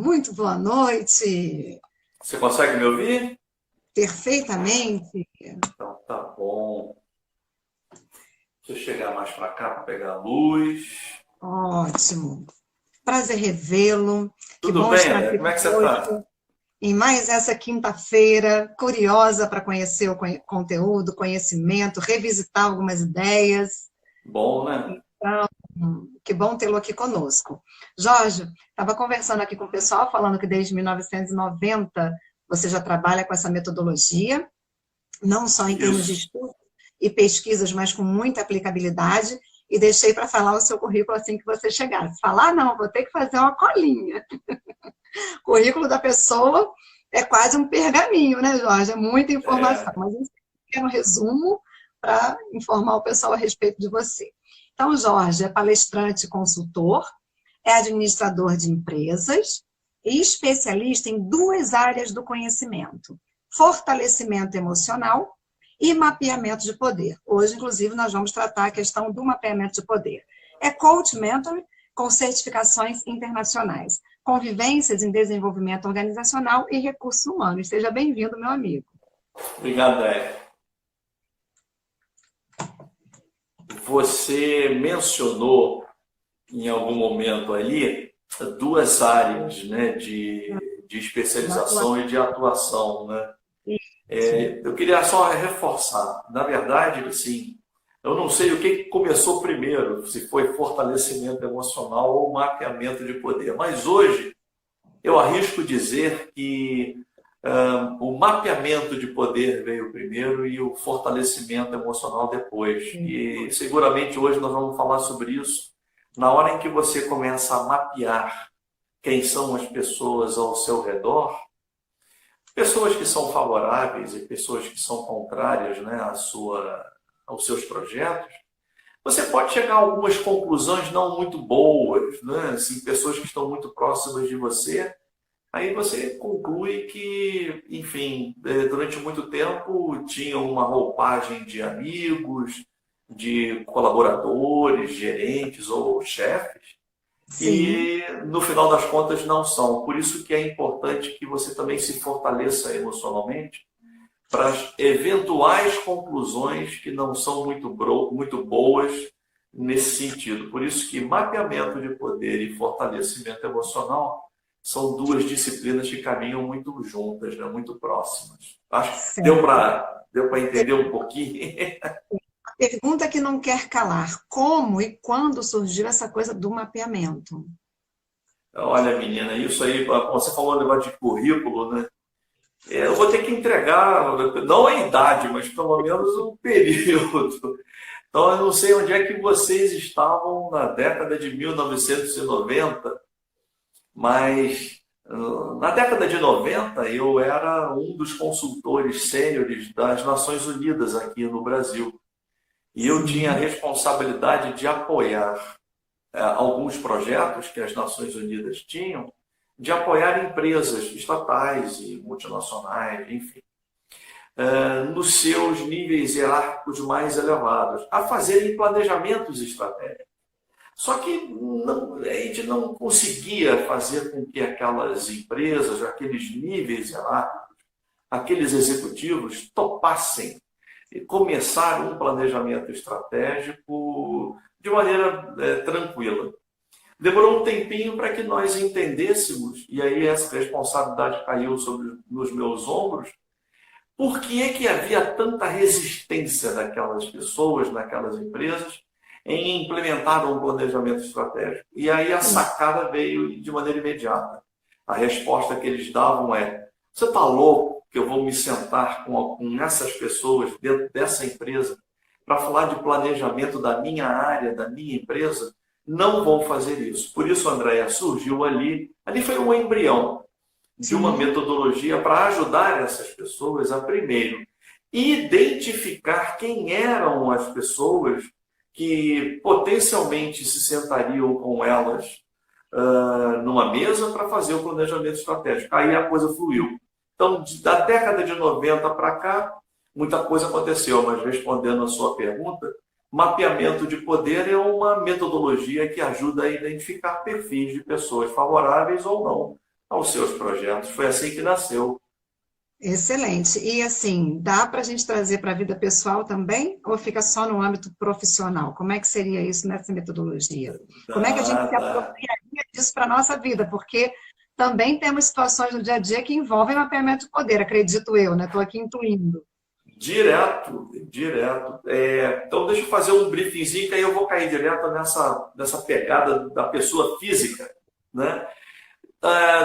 muito boa noite. Você consegue me ouvir? Perfeitamente. Então tá bom. Deixa eu chegar mais para cá para pegar a luz. Ótimo. Prazer revê-lo. Que Tudo bom bem, estar André? aqui Como é que você está? conosco em mais essa quinta-feira, curiosa para conhecer o conteúdo, conhecimento, revisitar algumas ideias. Bom, né? Então, que bom tê-lo aqui conosco. Jorge, estava conversando aqui com o pessoal, falando que desde 1990 você já trabalha com essa metodologia, não só em termos de Isso. estudo e pesquisas, mas com muita aplicabilidade, e deixei para falar o seu currículo assim que você chegasse. Falar, não, vou ter que fazer uma colinha. O currículo da pessoa é quase um pergaminho, né, Jorge? É muita informação, É, mas um pequeno resumo para informar o pessoal a respeito de você. Então, Jorge é palestrante e consultor, é administrador de empresas e especialista em duas áreas do conhecimento: fortalecimento emocional e mapeamento de poder. Hoje, inclusive, nós vamos tratar a questão do mapeamento de poder. É coach mentor com certificações internacionais, convivências em desenvolvimento organizacional e recursos humanos. Seja bem-vindo, meu amigo. obrigado, André. Você mencionou em algum momento ali duas áreas, né, de especialização e de atuação, né? Isso. Eu queria só reforçar. Na verdade, assim, eu não sei o que começou primeiro, se foi fortalecimento emocional ou mapeamento de poder. Mas hoje eu arrisco dizer que o mapeamento de poder veio primeiro e o fortalecimento emocional depois. E seguramente hoje nós vamos falar sobre isso. Na hora em que você começa a mapear quem são as pessoas ao seu redor, pessoas que são favoráveis e pessoas que são contrárias, né, aos seus projetos, você pode chegar a algumas conclusões não muito boas, né? Assim, pessoas que estão muito próximas de você. Aí você conclui que, enfim, durante muito tempo tinham uma roupagem de amigos, de colaboradores, gerentes ou chefes, Sim, e no final das contas não são. Por isso que é importante que você também se fortaleça emocionalmente para as eventuais conclusões que não são muito boas nesse sentido. Por isso que mapeamento de poder e fortalecimento emocional são duas disciplinas que caminham muito juntas, né? Muito próximas. Acho que certo. deu para entender um pouquinho. Pergunta que não quer calar: como e quando surgiu essa coisa do mapeamento? Olha, menina, isso aí, você falou um negócio de currículo, né? Eu vou ter que entregar, não a idade, mas pelo menos o período. Então, eu não sei onde é que vocês estavam na década de 1990, mas na década de 90 eu era um dos consultores sêniores das Nações Unidas aqui no Brasil. E eu tinha a Sim, responsabilidade de apoiar alguns projetos que as Nações Unidas tinham, de apoiar empresas estatais e multinacionais, enfim, nos seus níveis hierárquicos mais elevados, a fazerem planejamentos estratégicos. Só que a gente não conseguia fazer com que aquelas empresas, aqueles níveis hierárquicos, aqueles executivos topassem e começar um planejamento estratégico de maneira tranquila. Demorou um tempinho para que nós entendêssemos, e aí essa responsabilidade caiu nos meus ombros, por que é que havia tanta resistência daquelas pessoas, naquelas empresas, em implementar um planejamento estratégico? E aí a sim. sacada veio de maneira imediata. A resposta que eles davam é: você está louco que eu vou me sentar com essas pessoas dentro dessa empresa para falar de planejamento da minha área, da minha empresa? Não vou fazer isso. Por isso, Andréia, surgiu ali foi um embrião de uma Sim. metodologia para ajudar essas pessoas a, primeiro, identificar quem eram as pessoas que potencialmente se sentariam com elas numa mesa para fazer o planejamento estratégico. Aí a coisa fluiu. Então, da década de 90 para cá, muita coisa aconteceu, mas respondendo a sua pergunta, mapeamento de poder é uma metodologia que ajuda a identificar perfis de pessoas favoráveis ou não aos seus projetos. Foi assim que nasceu. Excelente. E assim, dá para a gente trazer para a vida pessoal também? Ou fica só no âmbito profissional? Como é que seria isso nessa metodologia? Como é que a gente Dá, se dá. apropriaria disso para a nossa vida? Porque também temos situações no dia a dia que envolvem mapeamento de poder, acredito eu, né? Estou aqui intuindo. Direto, direto. Então, deixa eu fazer um briefingzinho, que aí eu vou cair direto nessa pegada da pessoa física, né?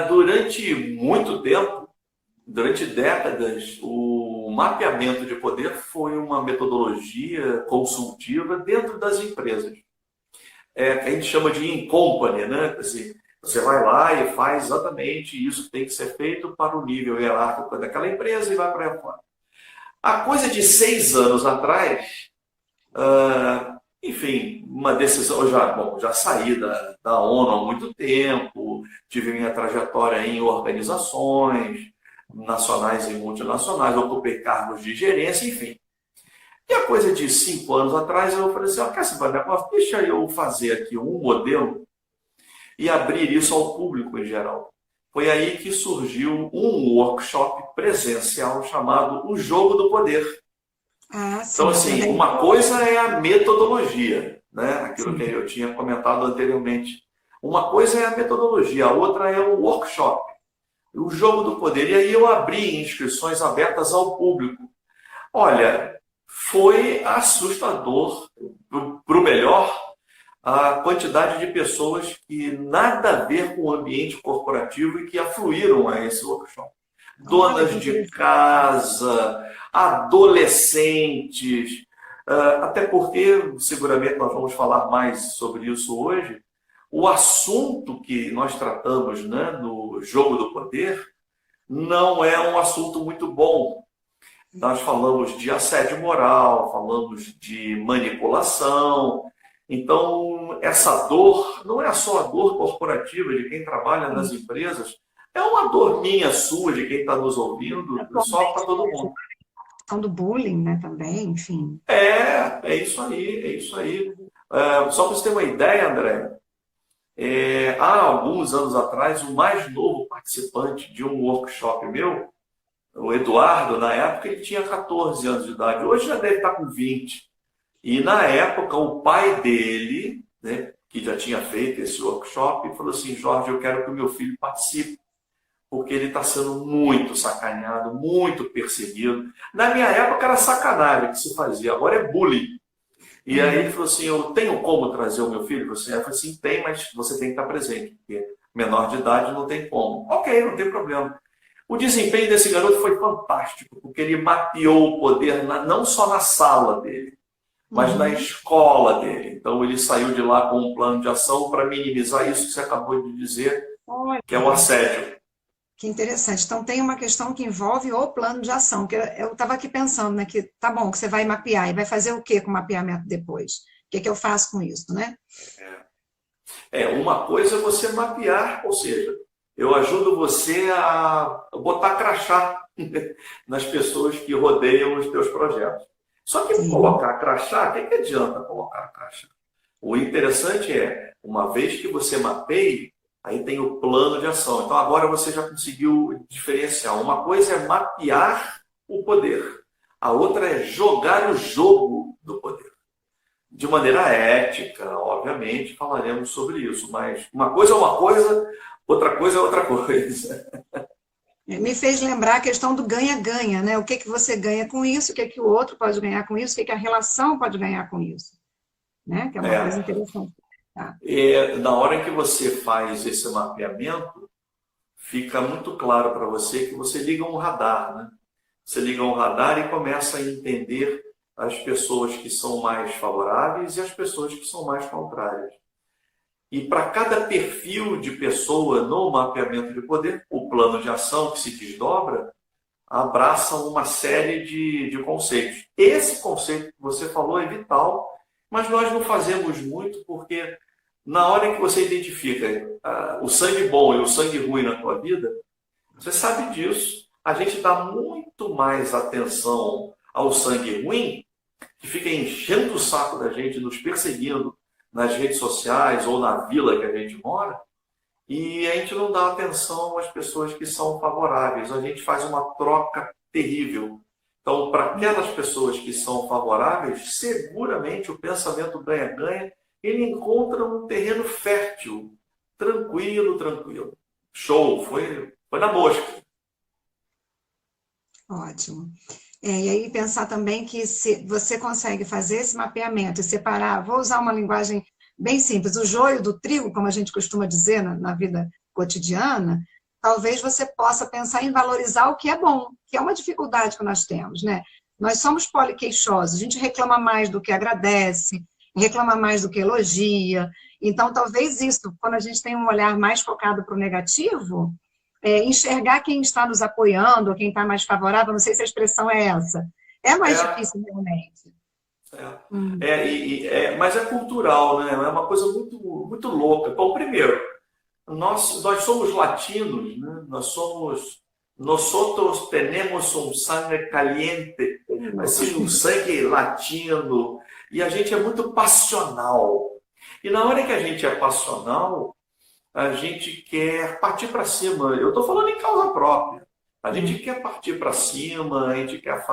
Durante muito tempo, durante décadas, o mapeamento de poder foi uma metodologia consultiva dentro das empresas. Que a gente chama de in company, né? Assim, você vai lá e faz exatamente isso que tem que ser feito para o nível hierárquico daquela empresa e vai para fora. A coisa de 6 anos atrás, enfim, uma decisão, já saí da ONU há muito tempo, tive minha trajetória em organizações nacionais e multinacionais, ocupei cargos de gerência, enfim. E a coisa de 5 anos atrás, eu falei assim, quer saber, negócio? Deixa eu fazer aqui um modelo e abrir isso ao público em geral. Foi aí que surgiu um workshop presencial chamado O Jogo do Poder. Ah, Então, sim, assim, também. uma coisa é a metodologia, né? Aquilo que Sim. eu tinha comentado anteriormente. Uma coisa é a metodologia, a outra é o workshop, o jogo do poder. E aí eu abri inscrições abertas ao público. Olha, foi assustador, para o melhor, a quantidade de pessoas que nada a ver com o ambiente corporativo e que afluíram a esse workshop. Olha que Donas de interessante. casa, adolescentes, até porque, seguramente nós vamos falar mais sobre isso hoje, o assunto que nós tratamos, né, no Jogo do Poder não é um assunto muito bom. Nós falamos de assédio moral, falamos de manipulação. Então, essa dor não é só a dor corporativa de quem trabalha nas empresas, é uma dor minha, sua, de quem está nos ouvindo, só para Atualmente, todo a mundo. questão do bullying, né, também, enfim. É isso aí, é isso aí. Só para você ter uma ideia, André, há alguns anos atrás, o mais novo participante de um workshop meu, o Eduardo, na época, ele tinha 14 anos de idade. Hoje já deve estar com 20. E, na época, o pai dele, né, que já tinha feito esse workshop, falou assim, Jorge, eu quero que o meu filho participe, porque ele está sendo muito sacaneado, muito perseguido. Na minha época era sacanagem que se fazia, agora é bullying. E aí ele falou assim, eu tenho como trazer o meu filho? Eu falei assim, tem, mas você tem que estar presente, porque menor de idade não tem como. Ok, não tem problema. O desempenho desse garoto foi fantástico, porque ele mapeou o poder não só na sala dele, mas na Uhum. escola dele. Então ele saiu de lá com um plano de ação para minimizar isso que você acabou de dizer, Olha, que é o assédio. que interessante. Então, tem uma questão que envolve o plano de ação, que eu estava aqui pensando, né, que tá bom, que você vai mapear, e vai fazer o que com o mapeamento depois? O que que eu faço com isso, né? Uma coisa é você mapear, ou seja, eu ajudo você a botar crachá nas pessoas que rodeiam os teus projetos. Só que Sim. colocar crachá, o que adianta colocar crachá? O interessante é, uma vez que você mapeie, aí tem o plano de ação. Então agora você já conseguiu diferenciar. Uma coisa é mapear o poder, a outra é jogar o jogo do poder. De maneira ética, obviamente, falaremos sobre isso, mas uma coisa é uma coisa, outra coisa é outra coisa. Me fez lembrar a questão do ganha-ganha, né? O que que você ganha com isso, o que que o outro pode ganhar com isso, o que que a relação pode ganhar com isso, né? Que é uma coisa É, interessante. Tá. na hora que você faz esse mapeamento, fica muito claro para você que você liga um radar, né? Você liga um radar e começa a entender as pessoas que são mais favoráveis e as pessoas que são mais contrárias. E para cada perfil de pessoa no mapeamento de poder, o plano de ação que se desdobra abraça uma série de conceitos. Esse conceito que você falou é vital, mas nós não fazemos muito porque na hora que você identifica o sangue bom e o sangue ruim na tua vida, você sabe disso. A gente dá muito mais atenção ao sangue ruim, que fica enchendo o saco da gente, nos perseguindo nas redes sociais ou na vila que a gente mora, e a gente não dá atenção às pessoas que são favoráveis. A gente faz uma troca terrível. Então, para aquelas pessoas que são favoráveis, seguramente o pensamento ganha-ganha, ele encontra um terreno fértil, tranquilo, tranquilo. Show, foi na mosca. Ótimo. E aí pensar também que se você consegue fazer esse mapeamento e separar, vou usar uma linguagem bem simples, o joio do trigo, como a gente costuma dizer na vida cotidiana, talvez você possa pensar em valorizar o que é bom, que é uma dificuldade que nós temos, né? Nós somos poliqueixosos, a gente reclama mais do que agradece, reclama mais do que elogia. Então, talvez isso, quando a gente tem um olhar mais focado para o negativo, enxergar quem está nos apoiando, quem está mais favorável, não sei se a expressão é essa, é mais difícil realmente. Mas é cultural, né? É uma coisa muito, muito louca. Bom, primeiro, nós somos latinos, né? Nosotros tenemos un sangue caliente, assim, um sangue latino, e a gente é muito passional. E na hora que a gente é passional, a gente quer partir para cima. Eu estou falando em causa própria. A gente quer partir para cima, a gente quer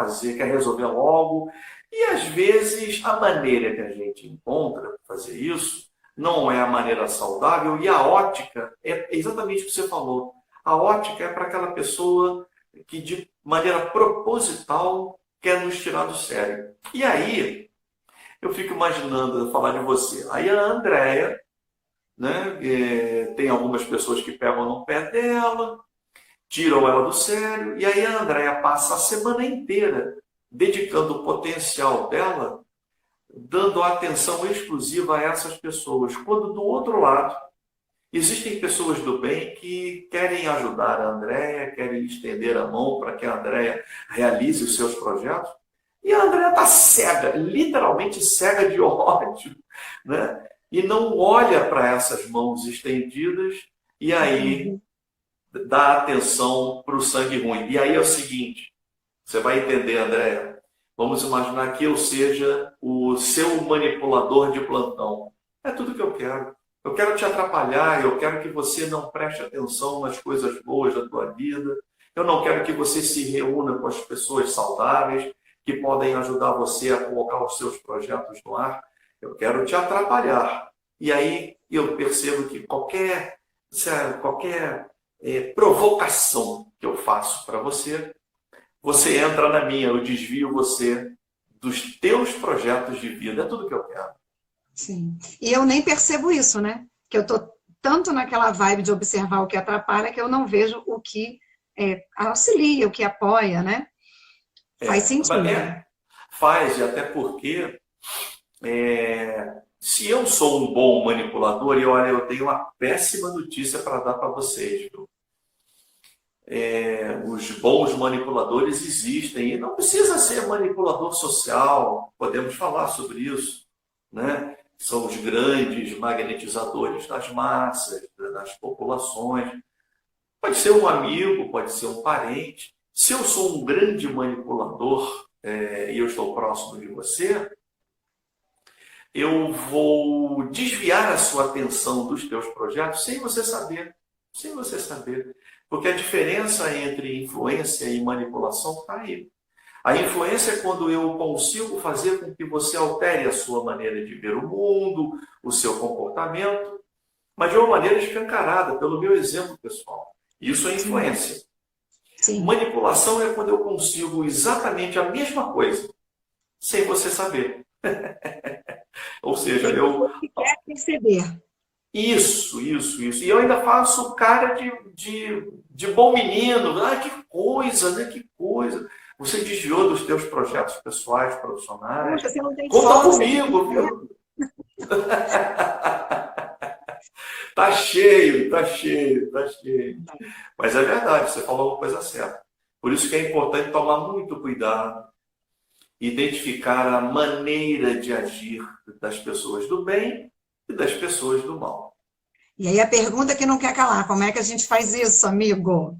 resolver logo. E às vezes a maneira que a gente encontra para fazer isso não é a maneira saudável, e a ótica é exatamente o que você falou. A ótica é para aquela pessoa que de maneira proposital quer nos tirar do sério. E aí, eu fico imaginando falar de você. Aí a Andréia, né, tem algumas pessoas que pegam no pé dela, tiram ela do sério, e aí a Andréia passa a semana inteira dedicando o potencial dela, dando atenção exclusiva a essas pessoas. Quando do outro lado, existem pessoas do bem que querem ajudar a Andréia, querem estender a mão para que a Andréia realize os seus projetos, e a Andréia está cega, literalmente cega de ódio, né? E não olha para essas mãos estendidas e aí dá atenção para o sangue ruim. E aí é o seguinte, você vai entender, Andréia, vamos imaginar que eu seja o seu manipulador de plantão. É tudo que eu quero. Eu quero te atrapalhar, eu quero que você não preste atenção nas coisas boas da tua vida, eu não quero que você se reúna com as pessoas saudáveis, que podem ajudar você a colocar os seus projetos no ar. Eu quero te atrapalhar. E aí eu percebo que qualquer provocação que eu faço para você, você entra na minha, eu desvio você dos teus projetos de vida. É tudo que eu quero. Sim. E eu nem percebo isso, né? Que eu estou tanto naquela vibe de observar o que atrapalha que eu não vejo o que auxilia, o que apoia, né? Faz sentido. Faz, e até porque se eu sou um bom manipulador, e olha, eu tenho uma péssima notícia para dar para vocês, viu? Os bons manipuladores existem, e não precisa ser manipulador social, podemos falar sobre isso, né? São os grandes magnetizadores das massas, das populações. Pode ser um amigo, pode ser um parente. Se eu sou um grande manipulador e eu estou próximo de você, eu vou desviar a sua atenção dos teus projetos sem você saber. Sem você saber. Porque a diferença entre influência e manipulação está aí. A influência é quando eu consigo fazer com que você altere a sua maneira de ver o mundo, o seu comportamento, mas de uma maneira escancarada, pelo meu exemplo pessoal. Isso é influência. Sim. Manipulação é quando eu consigo exatamente a mesma coisa, sem você saber. Ou seja, eu... quer perceber. Isso. E eu ainda faço cara de bom menino. Ah, que coisa, né? Que coisa. Você desviou dos teus projetos pessoais, profissionais. Poxa, você não tem Conta comigo, viu? Tá cheio. Mas é verdade, você falou uma coisa certa. Por isso que é importante tomar muito cuidado, identificar a maneira de agir das pessoas do bem e das pessoas do mal. E aí a pergunta que não quer calar, como é que a gente faz isso, amigo?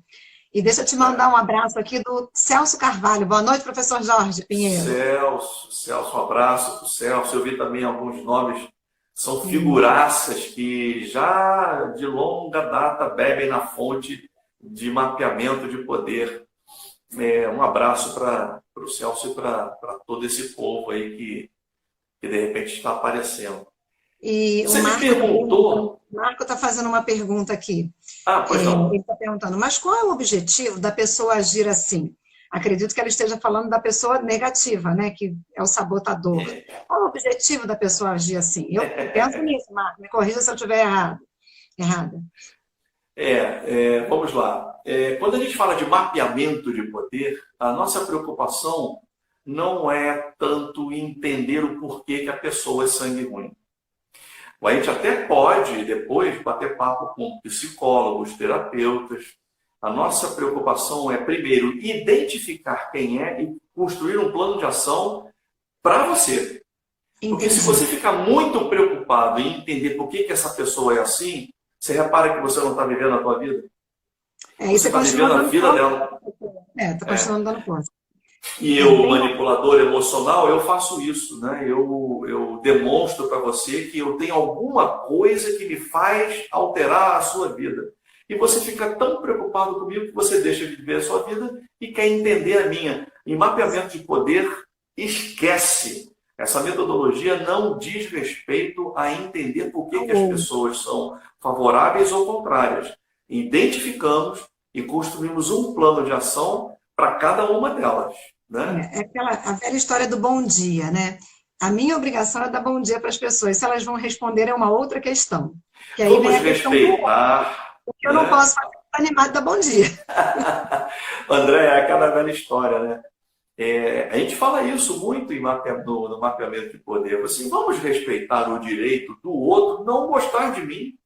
E deixa eu te mandar um abraço aqui do Celso Carvalho. Boa noite, professor Jorge Pinheiro. Celso, um abraço para o Celso. Eu vi também alguns nomes São figuraças que já de longa data bebem na fonte de mapeamento de poder. Um abraço para o Celso e para todo esse povo aí que de repente está aparecendo. E Você me perguntou... O Marco está fazendo uma pergunta aqui. Pois não. Ele está perguntando, mas qual é o objetivo da pessoa agir assim? Acredito que ela esteja falando da pessoa negativa, né? Que é o sabotador. Qual é o objetivo da pessoa agir assim? Eu penso nisso, Marco. Me corrija se eu estiver errada. Vamos lá. Quando a gente fala de mapeamento de poder, a nossa preocupação não é tanto entender o porquê que a pessoa é sangue ruim. A gente até pode, depois, bater papo com psicólogos, terapeutas. A nossa preocupação é, primeiro, identificar quem é e construir um plano de ação para você. Porque se você ficar muito preocupado em entender por que essa pessoa é assim, você repara que você não está vivendo a tua vida. Você está vivendo a vida dela. Está continuando dando conta. E eu, manipulador emocional, eu faço isso, né? Eu demonstro para você que eu tenho alguma coisa que me faz alterar a sua vida. E você fica tão preocupado comigo que você deixa de viver a sua vida e quer entender a minha. Em mapeamento de poder, esquece. Essa metodologia não diz respeito a entender por que as pessoas são favoráveis ou contrárias. Identificamos e construímos um plano de ação para cada uma delas. Né? A velha história do bom dia, né? A minha obrigação é dar bom dia para as pessoas. Se elas vão responder é uma outra questão. Que aí vamos respeitar. Porque eu não posso ficar animado dar bom dia. André, é aquela velha história, né? A gente fala isso muito no mapeamento de poder. Assim, vamos respeitar o direito do outro não gostar de mim.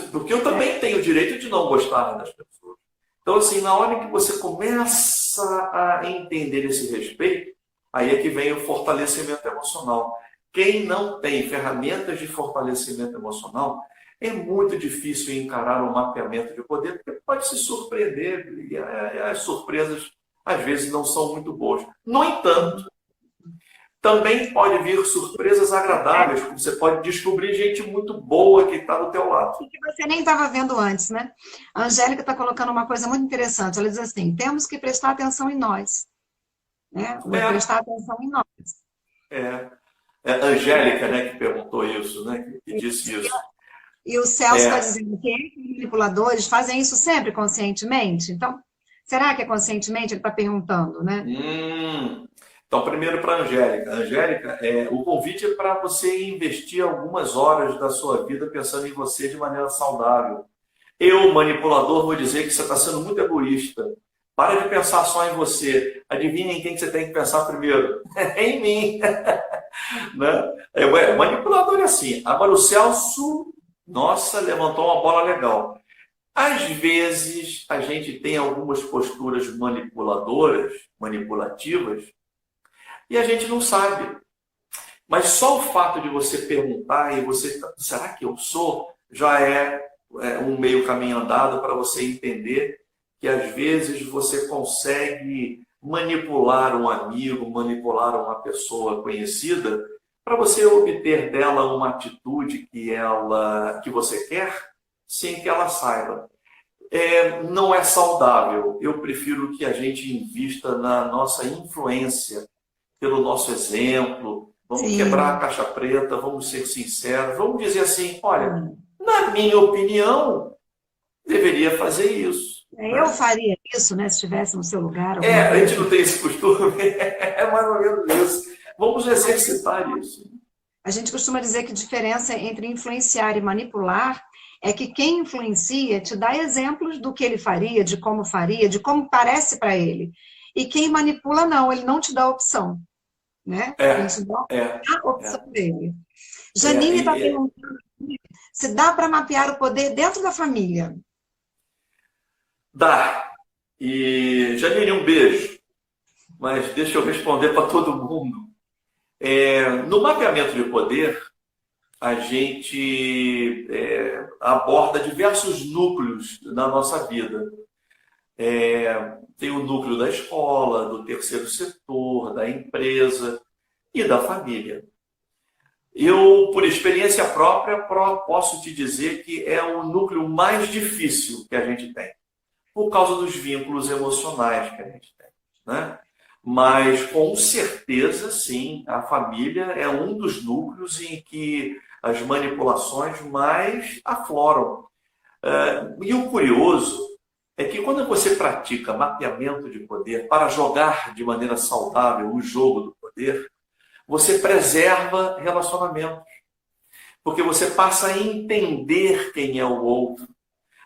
Porque eu também tenho o direito de não gostar das pessoas. Então, assim, na hora que você começa a entender esse respeito, aí é que vem o fortalecimento emocional. Quem não tem ferramentas de fortalecimento emocional, é muito difícil encarar um mapeamento de poder, porque pode se surpreender, e as surpresas, às vezes, não são muito boas. No entanto, também pode vir surpresas agradáveis, porque você pode descobrir gente muito boa que está do teu lado. E que você nem estava vendo antes, né? A Angélica está colocando uma coisa muito interessante. Ela diz assim, temos que prestar atenção em nós. Né? Prestar atenção em nós. A Angélica, né, que perguntou isso, né, que disse isso. E o Celso está dizendo que os manipuladores fazem isso sempre conscientemente. Então, será que é conscientemente? Ele está perguntando, né? Então, primeiro para a Angélica. Angélica, o convite é para você investir algumas horas da sua vida pensando em você de maneira saudável. Eu, manipulador, vou dizer que você está sendo muito egoísta. Para de pensar só em você. Adivinha em quem que você tem que pensar primeiro? Em mim. Né? Manipulador é assim. Agora, o Celso, nossa, levantou uma bola legal. Às vezes, a gente tem algumas posturas manipulativas, e a gente não sabe. Mas só o fato de você perguntar e você, será que eu sou? Já é um meio caminho andado para você entender que às vezes você consegue manipular um amigo, manipular uma pessoa conhecida para você obter dela uma atitude que você quer, sem que ela saiba. Não é saudável. Eu prefiro que a gente invista na nossa influência, pelo nosso exemplo. Vamos quebrar a caixa preta, vamos ser sinceros, vamos dizer assim, olha, na minha opinião, deveria fazer isso. Eu faria isso, né, se estivesse no seu lugar. A gente não tem esse costume, é mais ou menos isso. Vamos exercitar isso. A gente costuma dizer que a diferença entre influenciar e manipular é que quem influencia te dá exemplos do que ele faria, de como parece para ele. E quem manipula, não, ele não te dá opção. Né? Ele te dá a opção dele. Janine está perguntando se dá para mapear o poder dentro da família. Dá. E, Janine, um beijo. Mas deixa eu responder para todo mundo. No mapeamento de poder, a gente aborda diversos núcleos na nossa vida. Tem o núcleo da escola, do terceiro setor, da empresa e da família. Eu, por experiência própria, posso te dizer que é o núcleo mais difícil que a gente tem, por causa dos vínculos emocionais que a gente tem, né? Mas, com certeza, sim, a família é um dos núcleos em que as manipulações mais afloram. E o curioso é que quando você pratica mapeamento de poder para jogar de maneira saudável o jogo do poder, você preserva relacionamentos, porque você passa a entender quem é o outro.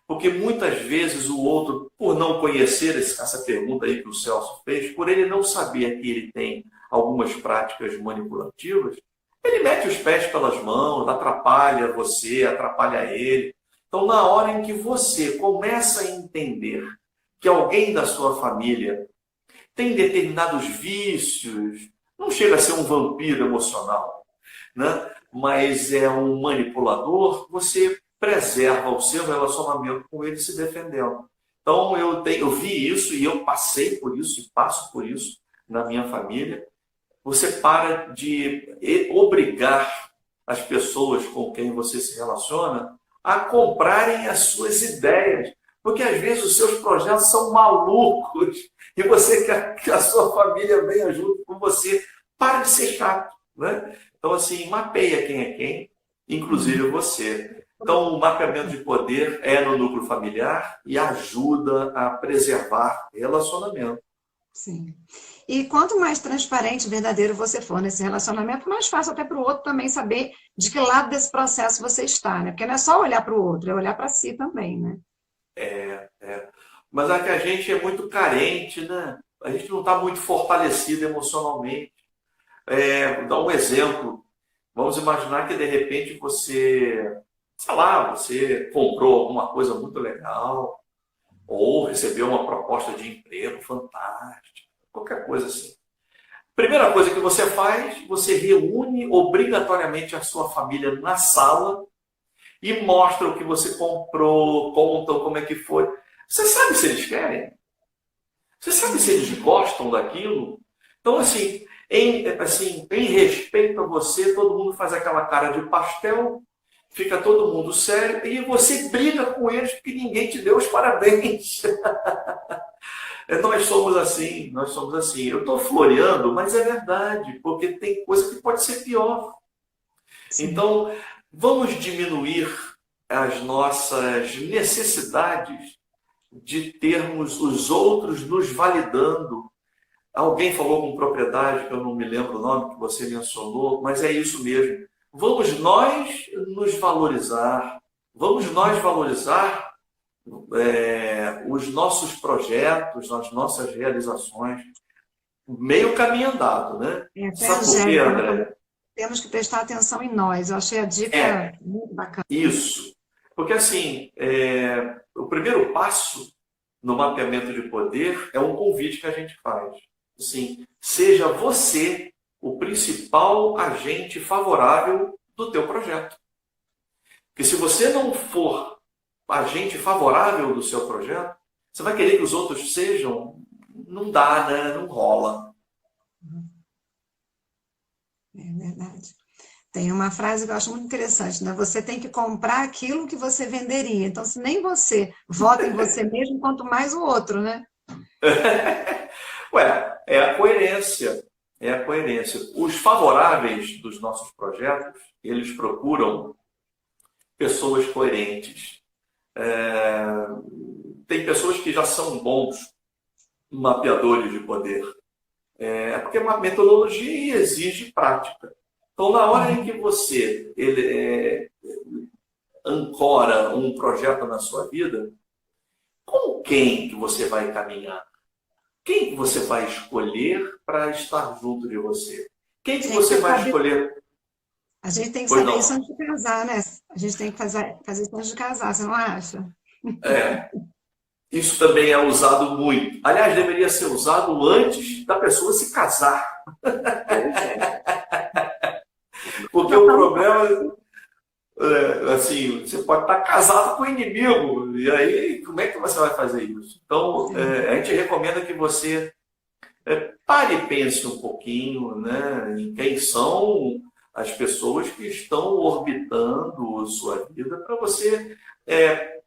Porque muitas vezes o outro, por não conhecer essa pergunta aí que o Celso fez, por ele não saber que ele tem algumas práticas manipulativas, ele mete os pés pelas mãos, atrapalha você, atrapalha ele. Então, na hora em que você começa a entender que alguém da sua família tem determinados vícios, não chega a ser um vampiro emocional, né? Mas é um manipulador, você preserva o seu relacionamento com ele se defendendo. Então, eu vi isso e eu passei por isso e passo por isso na minha família. Você para de obrigar as pessoas com quem você se relaciona a comprarem as suas ideias, porque às vezes os seus projetos são malucos e você quer que a sua família venha junto com você. Para de ser chato, né? Então, assim, mapeia quem é quem, inclusive você. Então, o mapeamento de poder é no núcleo familiar e ajuda a preservar relacionamento. Sim. E quanto mais transparente e verdadeiro você for nesse relacionamento, mais fácil até para o outro também saber de que lado desse processo você está, né? Porque não é só olhar para o outro, é olhar para si também, né? Mas é que a gente é muito carente, né? A gente não está muito fortalecido emocionalmente. Vou dar um exemplo. Vamos imaginar que, de repente, você, sei lá, você comprou alguma coisa muito legal, ou recebeu uma proposta de emprego fantástica, qualquer coisa assim. Primeira coisa que você faz, você reúne obrigatoriamente a sua família na sala e mostra o que você comprou, conta como é que foi. Você sabe se eles querem? Você sabe se eles gostam daquilo? Então, assim, em respeito a você, todo mundo faz aquela cara de pastel, fica todo mundo sério, e você briga com eles porque ninguém te deu os parabéns. Nós somos assim, nós somos assim. Eu estou floreando, mas é verdade, porque tem coisa que pode ser pior. Sim. Então, vamos diminuir as nossas necessidades de termos os outros nos validando. Alguém falou com propriedade, que eu não me lembro o nome que você mencionou, mas é isso mesmo. Vamos nós nos valorizar, vamos nós valorizar os nossos projetos, as nossas realizações. Meio caminho andado, né? Sabe por quê, André? Temos que prestar atenção em nós. Eu achei a dica muito bacana. Isso. Porque, assim, o primeiro passo no mapeamento de poder é um convite que a gente faz. Assim, seja você o principal agente favorável do teu projeto. Porque se você não for agente favorável do seu projeto, você vai querer que os outros sejam? Não dá, né? Não rola. É verdade. Tem uma frase que eu acho muito interessante, né? Você tem que comprar aquilo que você venderia. Então, se nem você vota em você mesmo, quanto mais o outro, né? Ué, é a coerência. É a coerência. Os favoráveis dos nossos projetos, eles procuram pessoas coerentes. Tem pessoas que já são bons mapeadores de poder. Porque uma metodologia exige prática. Então, na hora em que você ancora um projeto na sua vida, com quem que você vai caminhar? Quem que você vai escolher para estar junto de você? Quem que você vai escolher? A gente tem que saber isso antes de casar, né? A gente tem que fazer isso antes de casar, você não acha? Isso também é usado muito. Aliás, deveria ser usado antes da pessoa se casar. Porque o problema assim, você pode estar casado com o inimigo, e aí como é que você vai fazer isso? Então, a gente recomenda que você pare e pense um pouquinho, né, em quem são as pessoas que estão orbitando sua vida para você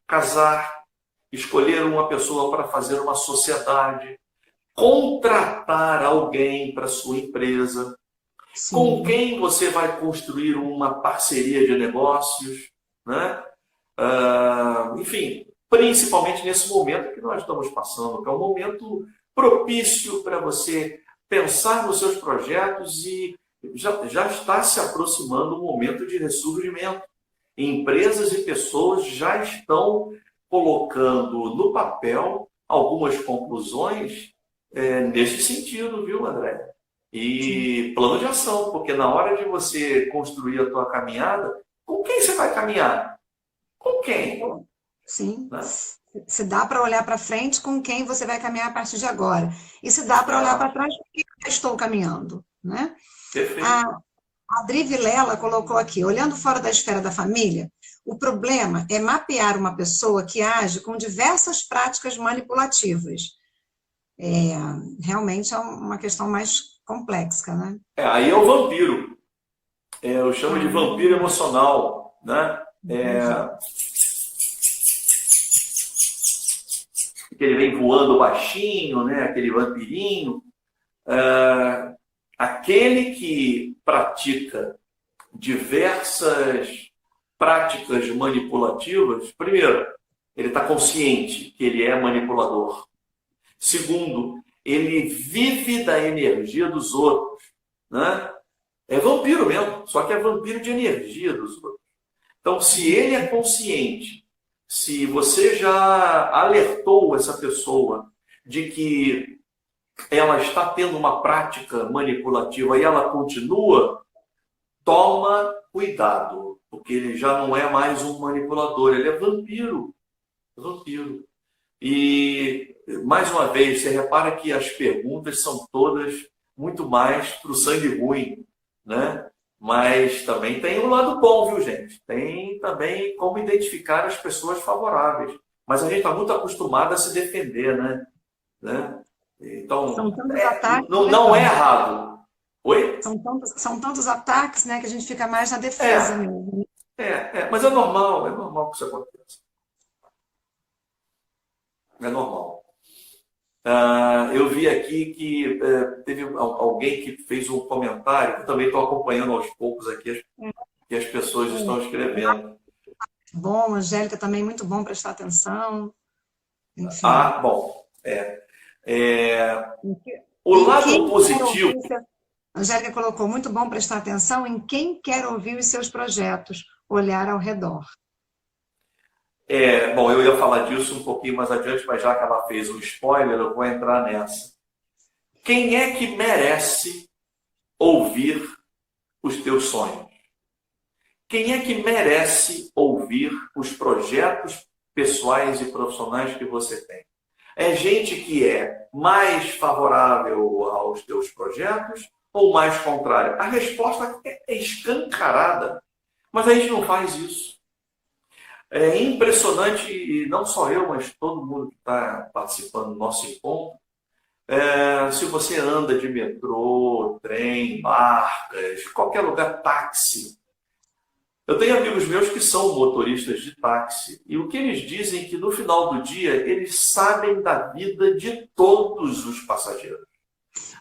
casar, escolher uma pessoa para fazer uma sociedade, contratar alguém para sua empresa, com quem você vai construir uma parceria de negócios, né? Enfim, principalmente nesse momento que nós estamos passando, que é um momento propício para você pensar nos seus projetos e já está se aproximando o momento de ressurgimento. Empresas e pessoas já estão colocando no papel algumas conclusões nesse sentido, viu, André? E plano de ação, porque na hora de você construir a tua caminhada, com quem você vai caminhar? Com quem? Sim. Né? Se dá para olhar para frente, com quem você vai caminhar a partir de agora. E se dá para olhar para trás, com quem eu estou caminhando, né? Perfeito. A Adri Vilela colocou aqui, olhando fora da esfera da família, o problema é mapear uma pessoa que age com diversas práticas manipulativas. Realmente é uma questão mais complexa, né? Aí é o vampiro. Eu chamo de vampiro emocional, né? Que ele vem voando baixinho, né? Aquele vampirinho. Aquele que pratica diversas práticas manipulativas, primeiro, ele está consciente que ele é manipulador. Segundo, ele vive da energia dos outros, né? É vampiro mesmo, só que é vampiro de energia dos outros. Então, se ele é consciente, se você já alertou essa pessoa de que ela está tendo uma prática manipulativa e ela continua, toma cuidado, porque ele já não é mais um manipulador, ele é vampiro. Vampiro. E, mais uma vez, você repara que as perguntas são todas muito mais para o sangue ruim, né? Mas também tem um lado bom, viu, gente? Tem também como identificar as pessoas favoráveis. Mas a gente está muito acostumado a se defender, né? Então, são tantos ataques, não é errado. Oi? São tantos ataques, né, que a gente fica mais na defesa mesmo. Mas é normal que isso aconteça. É normal. Eu vi aqui que teve alguém que fez um comentário, eu também estou acompanhando aos poucos aqui que as pessoas estão escrevendo. Bom, Angélica também, muito bom prestar atenção. Enfim. Bom. O lado positivo... A Angélica colocou, muito bom prestar atenção em quem quer ouvir os seus projetos, olhar ao redor. Bom, eu ia falar disso um pouquinho mais adiante, mas já que ela fez um spoiler, eu vou entrar nessa. Quem é que merece ouvir os teus sonhos? Quem é que merece ouvir os projetos pessoais e profissionais que você tem? É gente que é mais favorável aos teus projetos ou mais contrária? A resposta é escancarada, mas a gente não faz isso. É impressionante, e não só eu, mas todo mundo que está participando do nosso encontro, se você anda de metrô, trem, barcas, qualquer lugar, táxi. Eu tenho amigos meus que são motoristas de táxi, e o que eles dizem é que no final do dia eles sabem da vida de todos os passageiros.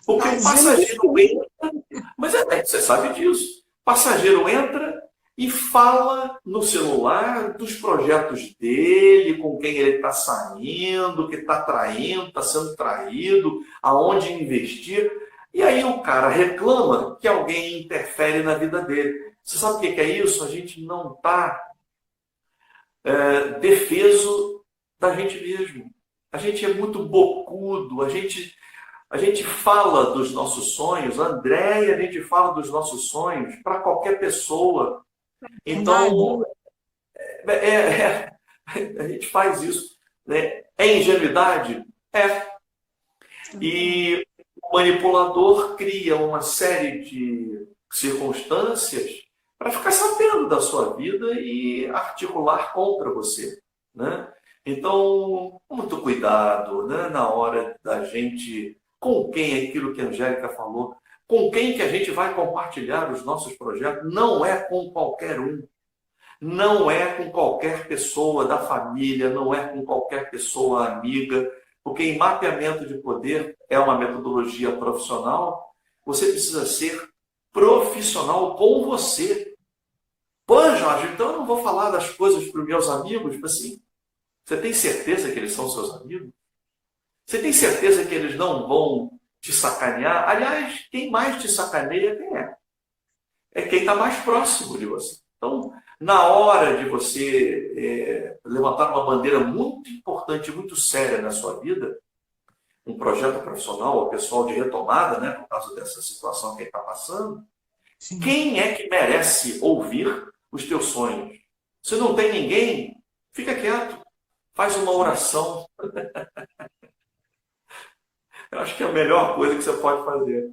Porque o passageiro entra, mas você sabe disso, o passageiro entra e fala no celular dos projetos dele, com quem ele está saindo, que está traindo, está sendo traído, aonde investir. E aí o cara reclama que alguém interfere na vida dele. Você sabe o que é isso? A gente não está defeso da gente mesmo. A gente é muito bocudo, a gente fala dos nossos sonhos, Andréia, a gente fala dos nossos sonhos para qualquer pessoa. Então, a gente faz isso. Né? É ingenuidade? E o manipulador cria uma série de circunstâncias para ficar sabendo da sua vida e articular contra você. Né? Então, muito cuidado, né? Na hora da gente, com quem é aquilo que a Angélica falou, com quem que a gente vai compartilhar os nossos projetos. Não é com qualquer um. Não é com qualquer pessoa da família, não é com qualquer pessoa amiga, porque em mapeamento de poder é uma metodologia profissional, você precisa ser profissional com você. Pô, Jorge, então eu não vou falar das coisas para os meus amigos, assim, você tem certeza que eles são seus amigos? Você tem certeza que eles não vão te sacanear? Aliás, quem mais te sacaneia, quem é? É quem está mais próximo de você. Então, na hora de você levantar uma bandeira muito importante, muito séria na sua vida, um projeto profissional ou pessoal de retomada, né, por causa dessa situação que ele está passando, sim, quem é que merece ouvir os teus sonhos? Se não tem ninguém, fica quieto, faz uma oração. Eu acho que é a melhor coisa que você pode fazer.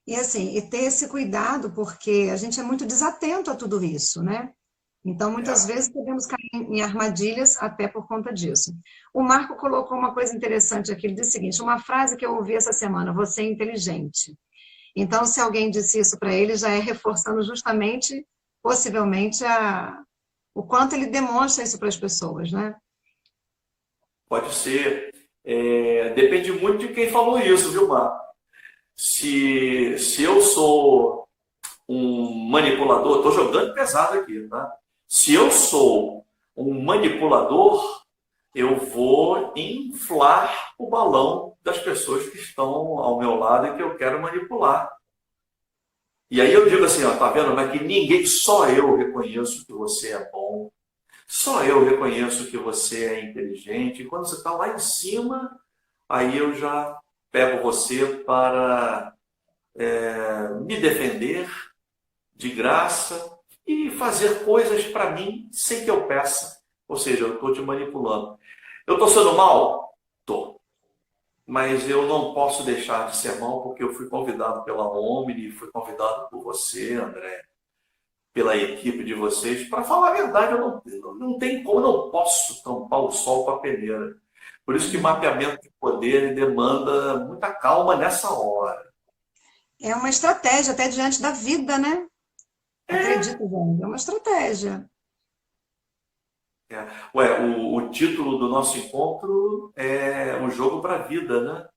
E assim, e ter esse cuidado, porque a gente é muito desatento a tudo isso, né? Então, muitas vezes podemos cair em armadilhas até por conta disso. O Marco colocou uma coisa interessante aqui, ele disse o seguinte, uma frase que eu ouvi essa semana, você é inteligente. Então, se alguém disse isso para ele, já é reforçando justamente, possivelmente, o quanto ele demonstra isso para as pessoas, né? Pode ser. Depende muito de quem falou isso, viu, Marco? Se eu sou um manipulador, estou jogando pesado aqui, tá? Se eu sou um manipulador, eu vou inflar o balão das pessoas que estão ao meu lado e que eu quero manipular. E aí eu digo assim, ó, tá vendo? Mas que ninguém, só eu reconheço que você é bom, só eu reconheço que você é inteligente. E quando você está lá em cima, aí eu já pego você para me defender de graça e fazer coisas para mim sem que eu peça. Ou seja, eu estou te manipulando. Eu estou sendo mal? Estou. Mas eu não posso deixar de ser mal porque eu fui convidado pela Omni, fui convidado por você, André, pela equipe de vocês. Para falar a verdade, eu não tenho como, eu não posso tampar o sol com a peneira. Por isso que mapeamento de poder demanda muita calma nessa hora. É uma estratégia até diante da vida, né? Acredito, João. É uma estratégia. O título do nosso encontro é Um Jogo para a Vida, né?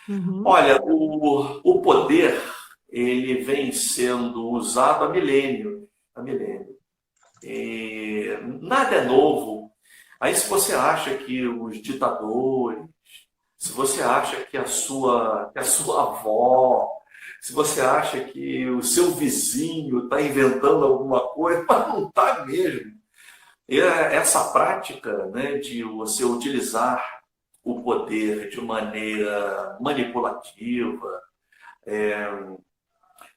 Uhum. Olha, o poder, ele vem sendo usado há milênio. Há milênio. E nada é novo. Aí se você acha que os ditadores, se você acha que a sua avó, se você acha que o seu vizinho está inventando alguma coisa, mas não está mesmo. E essa prática, né, de você utilizar o poder de maneira manipulativa,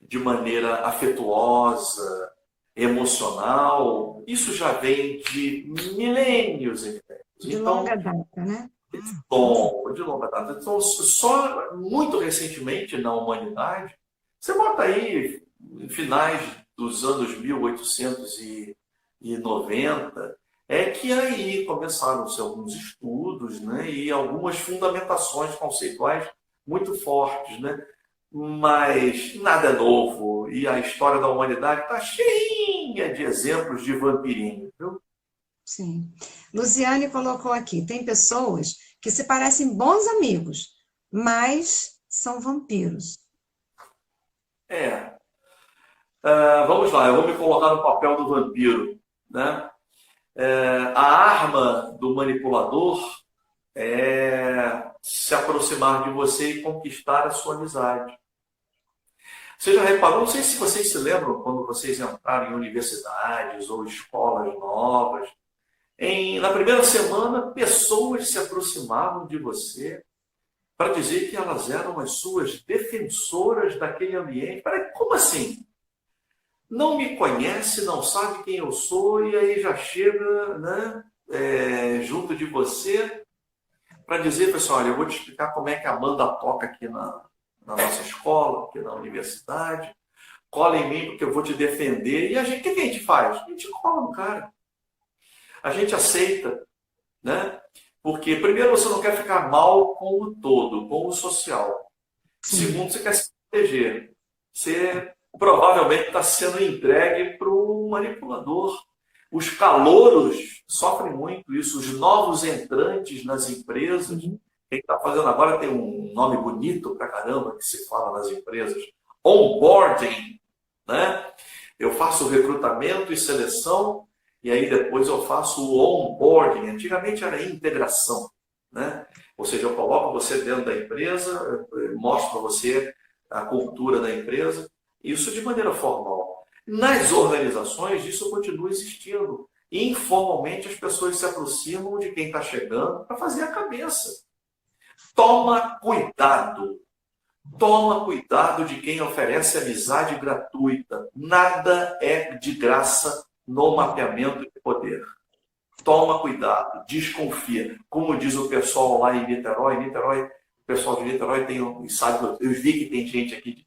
de maneira afetuosa, emocional, isso já vem de milênios. De longa data, né? De longa data. Então, só muito recentemente na humanidade, você bota aí, em finais dos anos 1890, é que aí começaram-se alguns estudos, né, e algumas fundamentações conceituais muito fortes, né? Mas nada é novo. E a história da humanidade está cheia de exemplos de vampirinho, viu? Sim. Luciane colocou aqui, tem pessoas que se parecem bons amigos, mas são vampiros. Vamos lá, eu vou me colocar no papel do vampiro, né? A arma do manipulador é se aproximar de você e conquistar a sua amizade. Você já reparou, não sei se vocês se lembram, quando vocês entraram em universidades ou escolas novas, na primeira semana, pessoas se aproximavam de você para dizer que elas eram as suas defensoras daquele ambiente. Peraí, como assim? Não me conhece, não sabe quem eu sou, e aí já chega, né, junto de você para dizer, pessoal, olha, eu vou te explicar como é que a banda toca aqui na nossa escola, aqui na universidade. Cola em mim porque eu vou te defender. E o que a gente faz? A gente cola no cara. A gente aceita, né, Porque, primeiro, você não quer ficar mal com o todo, com o social. Segundo, você quer se proteger. Você provavelmente está sendo entregue para o manipulador. Os calouros sofrem muito isso, os novos entrantes nas empresas. Quem está fazendo agora tem um nome bonito pra caramba que se fala nas empresas. Onboarding, né? Eu faço recrutamento e seleção, e aí depois eu faço o onboarding. Antigamente era integração, né? Ou seja, eu coloco você dentro da empresa, mostro para você a cultura da empresa, isso de maneira formal. Nas organizações, isso continua existindo. Informalmente, as pessoas se aproximam de quem está chegando para fazer a cabeça. Toma cuidado. Toma cuidado de quem oferece amizade gratuita. Nada é de graça no mapeamento de poder. Toma cuidado, desconfia. Como diz o pessoal lá em Niterói, o pessoal de Niterói tem, sabe, eu vi que tem gente aqui de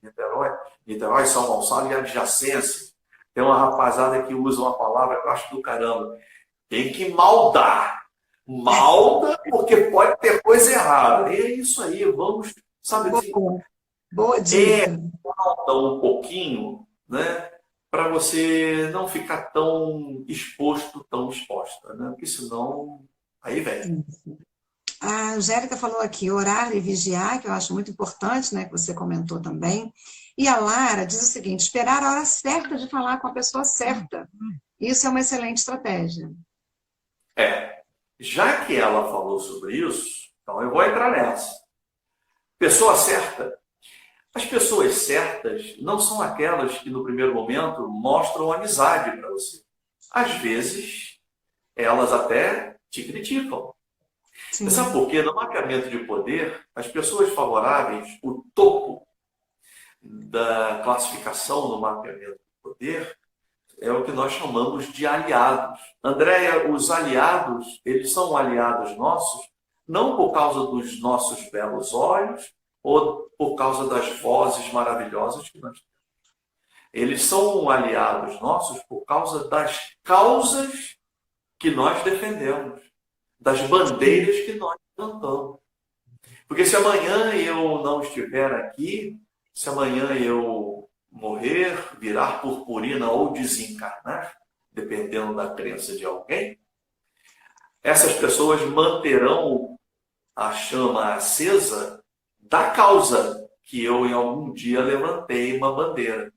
Niterói, São Gonçalo e adjacência. Tem uma rapazada que usa uma palavra que eu acho do caramba. Tem que maldar. Malda porque pode ter coisa errada. É isso aí, vamos, sabe assim, boa dica. Malda um pouquinho, né? Para você não ficar tão exposto, tão exposta, né? Porque senão, aí vem. A Angélica falou aqui, orar e vigiar, que eu acho muito importante, né? Que você comentou também. E a Lara diz o seguinte, esperar a hora certa de falar com a pessoa certa. Isso é uma excelente estratégia. Já que ela falou sobre isso, então eu vou entrar nessa. Pessoa certa. As pessoas certas não são aquelas que no primeiro momento mostram amizade para você. Às vezes, elas até te criticam. Você sabe por quê? No mapeamento de poder, as pessoas favoráveis, o topo da classificação no mapeamento de poder, é o que nós chamamos de aliados. Andréia, os aliados, eles são aliados nossos, não por causa dos nossos belos olhos, ou por causa das vozes maravilhosas que nós temos. Eles são aliados nossos por causa das causas que nós defendemos, das bandeiras que nós levantamos. Porque se amanhã eu não estiver aqui, se amanhã eu morrer, virar purpurina ou desencarnar, dependendo da crença de alguém, essas pessoas manterão a chama acesa da causa que eu em algum dia levantei uma bandeira.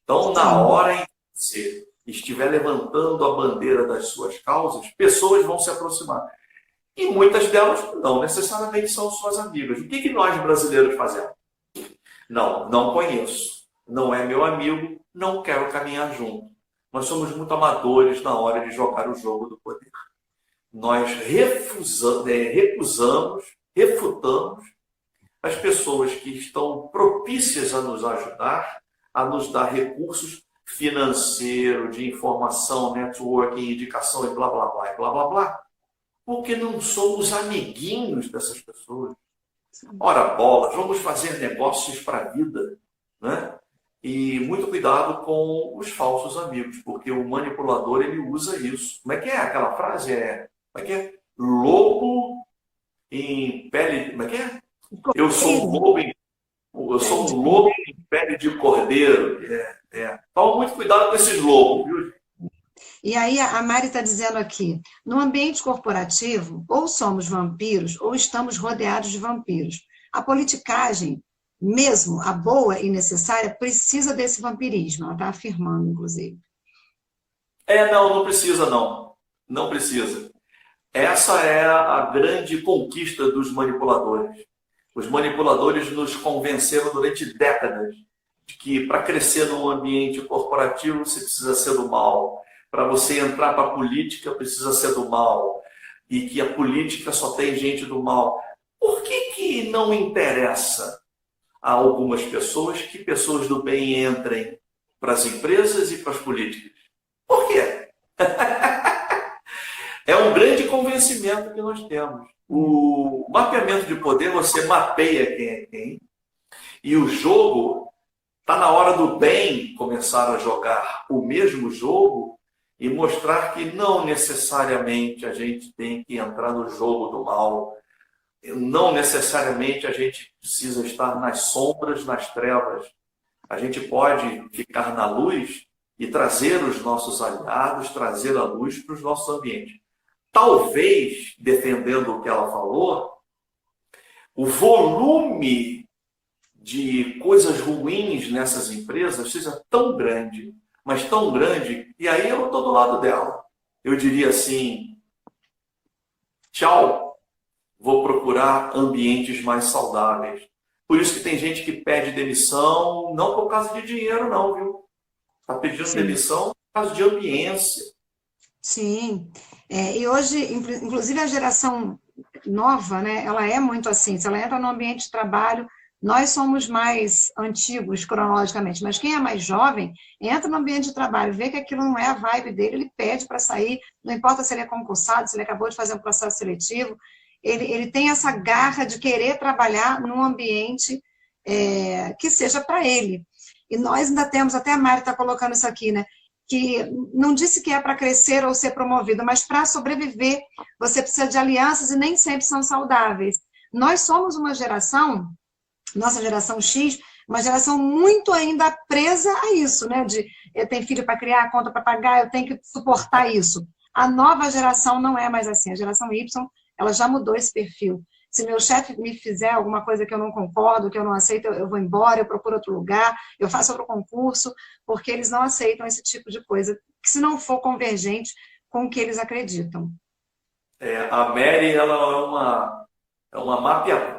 Então, na hora em que você estiver levantando a bandeira das suas causas, pessoas vão se aproximar. E muitas delas não necessariamente são suas amigas. O que nós brasileiros fazemos? Não conheço. Não é meu amigo, não quero caminhar junto. Nós somos muito amadores na hora de jogar o jogo do poder. Nós recusamos, refutamos as pessoas que estão propícias a nos ajudar, a nos dar recursos financeiros, de informação, networking, indicação e blá, blá, blá, e blá, blá, blá. Porque não somos amiguinhos dessas pessoas. Ora, bolas, vamos fazer negócios para a vida, né? E muito cuidado com os falsos amigos, porque o manipulador, ele usa isso. Como é que é aquela frase? Como é que é? Lobo em pele... Como é que é? Eu sou um lobo em pele de cordeiro. Toma muito cuidado com esses lobos, viu? E aí a Mari está dizendo aqui, no ambiente corporativo, ou somos vampiros, ou estamos rodeados de vampiros. A politicagem, mesmo a boa e necessária, precisa desse vampirismo. Ela está afirmando, inclusive. Não precisa, não. Não precisa. Essa é a grande conquista dos manipuladores. Os manipuladores nos convenceram durante décadas de que para crescer num ambiente corporativo você precisa ser do mal. Para você entrar para a política precisa ser do mal. E que a política só tem gente do mal. Por que não interessa a algumas pessoas que pessoas do bem entrem para as empresas e para as políticas? Por quê? É um grande convencimento que nós temos. O mapeamento de poder, você mapeia quem é quem, e o jogo está na hora do bem começar a jogar o mesmo jogo, e mostrar que não necessariamente a gente tem que entrar no jogo do mal, não necessariamente a gente precisa estar nas sombras, nas trevas. A gente pode ficar na luz e trazer os nossos aliados, trazer a luz para os nossos ambientes. Talvez, defendendo o que ela falou, o volume de coisas ruins nessas empresas seja tão grande, mas tão grande, e aí eu estou do lado dela. Eu diria assim, tchau, vou procurar ambientes mais saudáveis. Por isso que tem gente que pede demissão, não por causa de dinheiro não, viu? Está pedindo demissão por causa de ambiência. Sim, e hoje, inclusive a geração nova, né, ela é muito assim, se ela entra no ambiente de trabalho, nós somos mais antigos cronologicamente, mas quem é mais jovem, entra no ambiente de trabalho, vê que aquilo não é a vibe dele, ele pede para sair, não importa se ele é concursado, se ele acabou de fazer um processo seletivo, ele tem essa garra de querer trabalhar num ambiente que seja para ele. E nós ainda temos, até a Mari está colocando isso aqui, né? Que não disse que é para crescer ou ser promovido, mas para sobreviver, você precisa de alianças e nem sempre são saudáveis. Nós somos uma geração, nossa geração X, uma geração muito ainda presa a isso, né? De eu tenho filho para criar, conta para pagar, eu tenho que suportar isso. A nova geração não é mais assim. A geração Y, ela já mudou esse perfil. Se meu chefe me fizer alguma coisa que eu não concordo, que eu não aceito, eu vou embora, eu procuro outro lugar, eu faço outro concurso, porque eles não aceitam esse tipo de coisa, que se não for convergente com o que eles acreditam. A Mary, ela é uma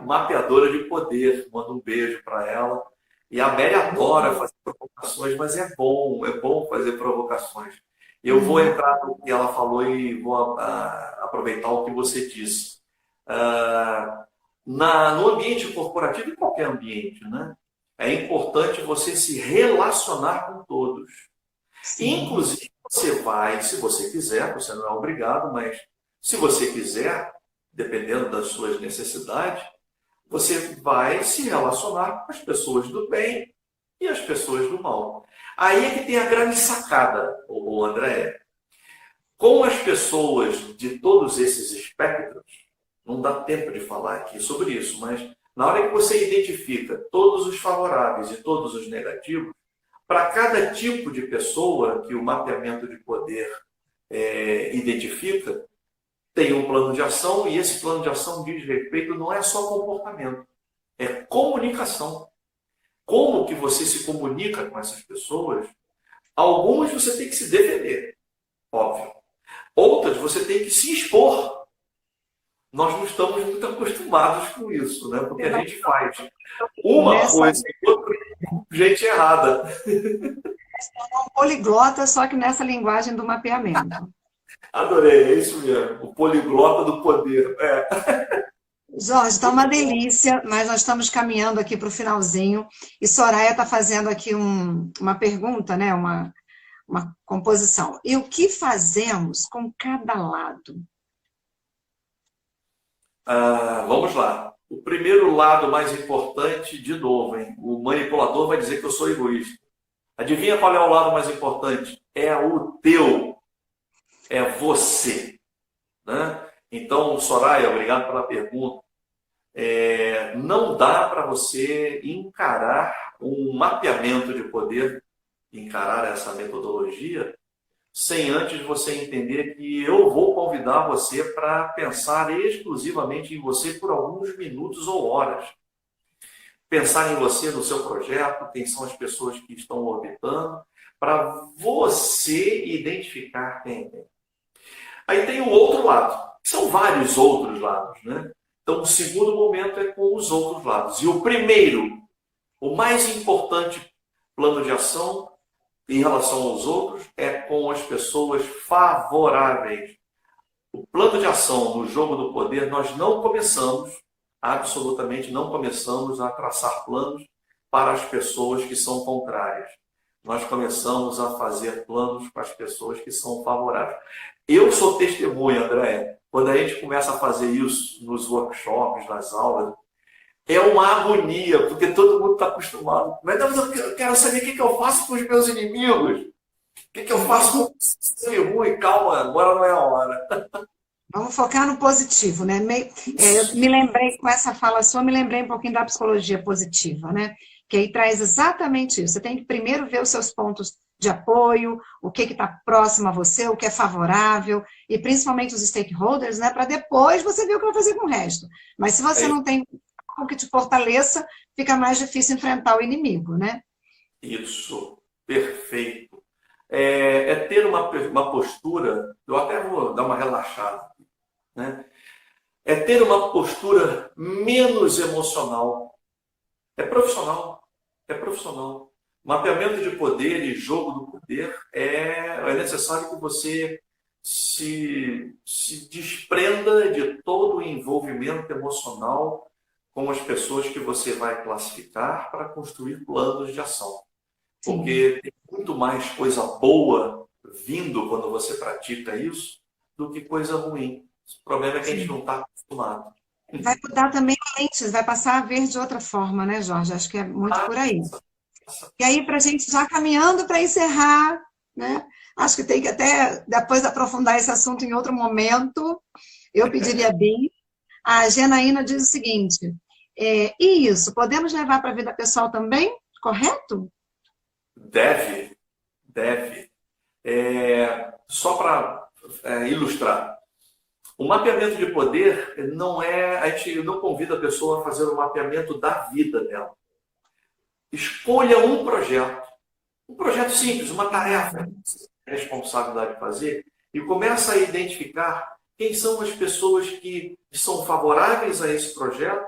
mapeadora de poder. Manda um beijo para ela. E a Mary adora fazer provocações, mas é bom fazer provocações. Eu vou entrar no que ela falou e vou aproveitar o que você disse. No ambiente corporativo, em qualquer ambiente, né? É importante você se relacionar com todos. Sim. Inclusive, você vai, se você quiser, você não é obrigado, mas se você quiser, dependendo das suas necessidades, você vai se relacionar com as pessoas do bem e as pessoas do mal. Aí é que tem a grande sacada, o André. Com as pessoas de todos esses espectros, não dá tempo de falar aqui sobre isso, mas na hora que você identifica todos os favoráveis e todos os negativos, para cada tipo de pessoa que o mapeamento de poder identifica, tem um plano de ação, e esse plano de ação diz respeito não é só comportamento, é comunicação. Como que você se comunica com essas pessoas? Algumas você tem que se defender, óbvio. Outras você tem que se expor. Nós não estamos muito acostumados com isso, né? Porque a gente faz uma coisa e outra de gente errada. É um poliglota, só que nessa linguagem do mapeamento. Adorei, é isso mesmo. O poliglota do poder. Jorge, está uma delícia, mas nós estamos caminhando aqui para o finalzinho. E Soraya está fazendo aqui uma pergunta, né? Uma composição. E o que fazemos com cada lado? Vamos lá. O primeiro lado mais importante, de novo, hein? O manipulador vai dizer que eu sou egoísta. Adivinha qual é o lado mais importante? É o teu. É você. Né? Então, Soraya, obrigado pela pergunta. Não dá para você encarar um mapeamento de poder, encarar essa metodologia, sem antes você entender que eu vou convidar você para pensar exclusivamente em você por alguns minutos ou horas. Pensar em você, no seu projeto, quem são as pessoas que estão orbitando, para você identificar quem é. Aí tem o outro lado. São vários outros lados, né? Então, o segundo momento é com os outros lados. E o primeiro, o mais importante plano de ação em relação aos outros, é com as pessoas favoráveis. O plano de ação no jogo do poder, nós não começamos, absolutamente não começamos a traçar planos para as pessoas que são contrárias. Nós começamos a fazer planos para as pessoas que são favoráveis. Eu sou testemunha, André, quando a gente começa a fazer isso nos workshops, nas aulas, é uma agonia, porque todo mundo está acostumado. Mas eu quero saber o que eu faço com os meus inimigos. que eu faço com sangue ruim? Calma, agora não é a hora. Vamos focar no positivo, né? Eu me lembrei, com essa fala sua, me lembrei um pouquinho da psicologia positiva, né? Que aí traz exatamente isso. Você tem que primeiro ver os seus pontos de apoio, o que está próximo a você, o que é favorável, e principalmente os stakeholders, né? Para depois você ver o que vai fazer com o resto. Mas se você não tem algo que te fortaleça, fica mais difícil enfrentar o inimigo, né? Isso, perfeito. É ter uma postura, eu até vou dar uma relaxada, né? É ter uma postura menos emocional. É profissional. É profissional. Mapeamento de poder e jogo do poder é necessário que você se desprenda de todo o envolvimento emocional com as pessoas que você vai classificar para construir planos de ação. Sim. Porque tem muito mais coisa boa vindo quando você pratica isso do que coisa ruim. O problema é que a gente Sim. não está acostumado. Vai mudar também a lente, vai passar a ver de outra forma, né, Jorge? Acho que é muito por aí. E aí, para a gente já caminhando para encerrar, né? Acho que tem que até depois aprofundar esse assunto em outro momento. Eu pediria bem. A Janaína diz o seguinte: e isso, podemos levar para a vida pessoal também? Correto? Deve, deve. Só para ilustrar, o mapeamento de poder não é. A gente não convida a pessoa a fazer o mapeamento da vida dela. Escolha um projeto simples, uma tarefa que você tem responsabilidade de fazer, e começa a identificar quem são as pessoas que são favoráveis a esse projeto,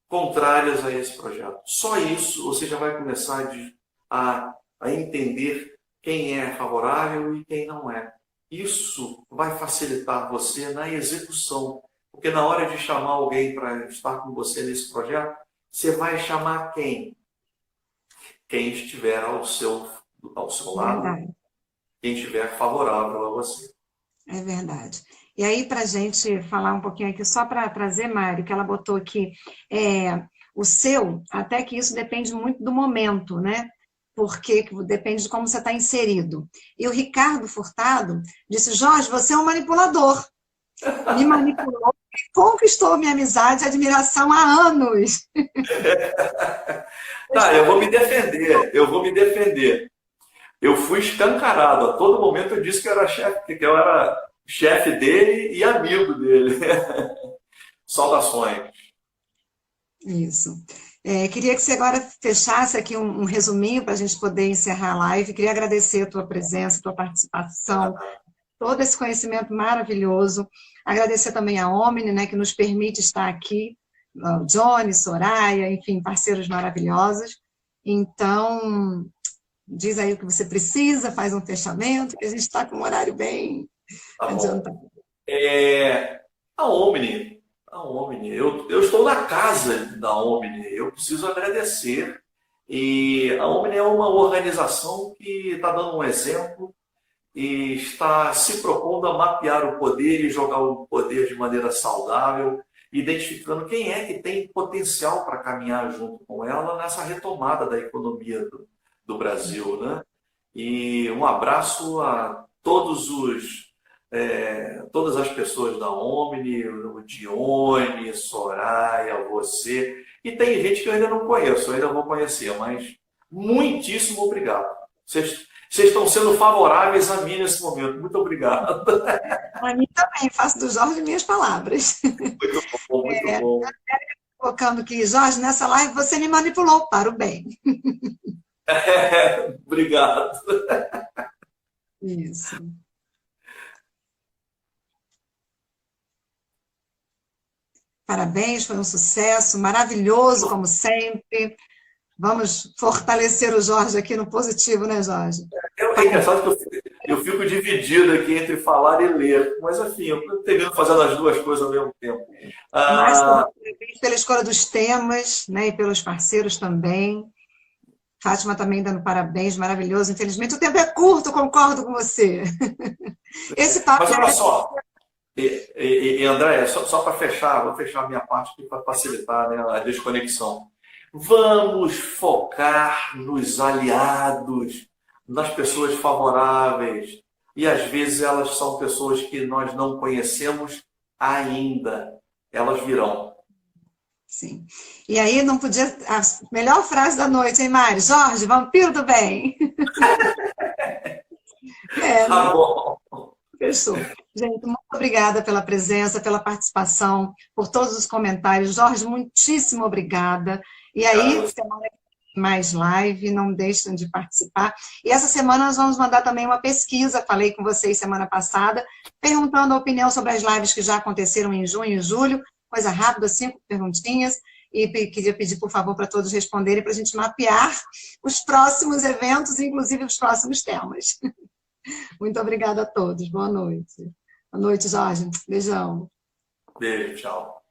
contrárias a esse projeto. Só isso você já vai começar a entender quem é favorável e quem não é. Isso vai facilitar você na execução, porque na hora de chamar alguém para estar com você nesse projeto, você vai chamar quem? Quem estiver ao seu lado, Verdade. quem estiver favorável a você. É verdade. E aí, para a gente falar um pouquinho aqui, só para trazer, Mário, que ela botou aqui, o seu, até que isso depende muito do momento, né? Porque depende de como você está inserido. E o Ricardo Furtado disse: Jorge, você é um manipulador. Me manipulou e conquistou minha amizade e admiração há anos. Tá, eu vou me defender, Eu fui escancarado, a todo momento eu disse que eu era chefe dele e amigo dele. Saudações. Isso. Queria que você agora fechasse aqui um resuminho para a gente poder encerrar a live. Queria agradecer a tua presença, a tua participação, todo esse conhecimento maravilhoso. Agradecer também a Omni, né, que nos permite estar aqui, o Johnny, Soraya, enfim, parceiros maravilhosos. Então, diz aí o que você precisa, faz um fechamento, que a gente está com um horário bem Tá bom. adiantado. A Omni, eu estou na casa da Omni, eu preciso agradecer. E a Omni é uma organização que está dando um exemplo e está se propondo a mapear o poder e jogar o poder de maneira saudável, identificando quem é que tem potencial para caminhar junto com ela nessa retomada da economia do Brasil, né? E um abraço a todas as pessoas da Omni, o Dione, Soraya, você. E tem gente que eu ainda não conheço, eu ainda vou conhecer, mas muitíssimo obrigado. Vocês estão sendo favoráveis a mim nesse momento. Muito obrigado. A mim também, faço do Jorge minhas palavras. Muito bom, muito bom. Colocando que, Jorge, nessa live você me manipulou para o bem. Obrigado. Isso. Parabéns, foi um sucesso maravilhoso, como sempre. Vamos fortalecer o Jorge aqui no positivo, né, Jorge? É engraçado que eu fico dividido aqui entre falar e ler, mas enfim, eu estou tentando fazer as duas coisas ao mesmo tempo. Mas parabéns pela escolha dos temas, né, e pelos parceiros também. Fátima também dando parabéns, maravilhoso. Infelizmente o tempo é curto, concordo com você. Esse papo Mas olha só, André, só para fechar, vou fechar a minha parte aqui para facilitar, né, a desconexão. Vamos focar nos aliados, nas pessoas favoráveis. E às vezes elas são pessoas que nós não conhecemos ainda. Elas virão. Sim. E aí não podia... A melhor frase da noite, hein, Mari? Jorge, vampiro do bem. É, né? Tá bom. Fechou. Gente, muito obrigada pela presença, pela participação, por todos os comentários. Jorge, muitíssimo obrigada. E aí, semana que vem, mais live, não deixem de participar. E essa semana nós vamos mandar também uma pesquisa, falei com vocês semana passada, perguntando a opinião sobre as lives que já aconteceram em junho e julho, coisa rápida, 5 perguntinhas, e queria pedir, por favor, para todos responderem, para a gente mapear os próximos eventos, inclusive os próximos temas. Muito obrigada a todos. Boa noite. Boa noite, Jorge. Beijão. Beijo, tchau.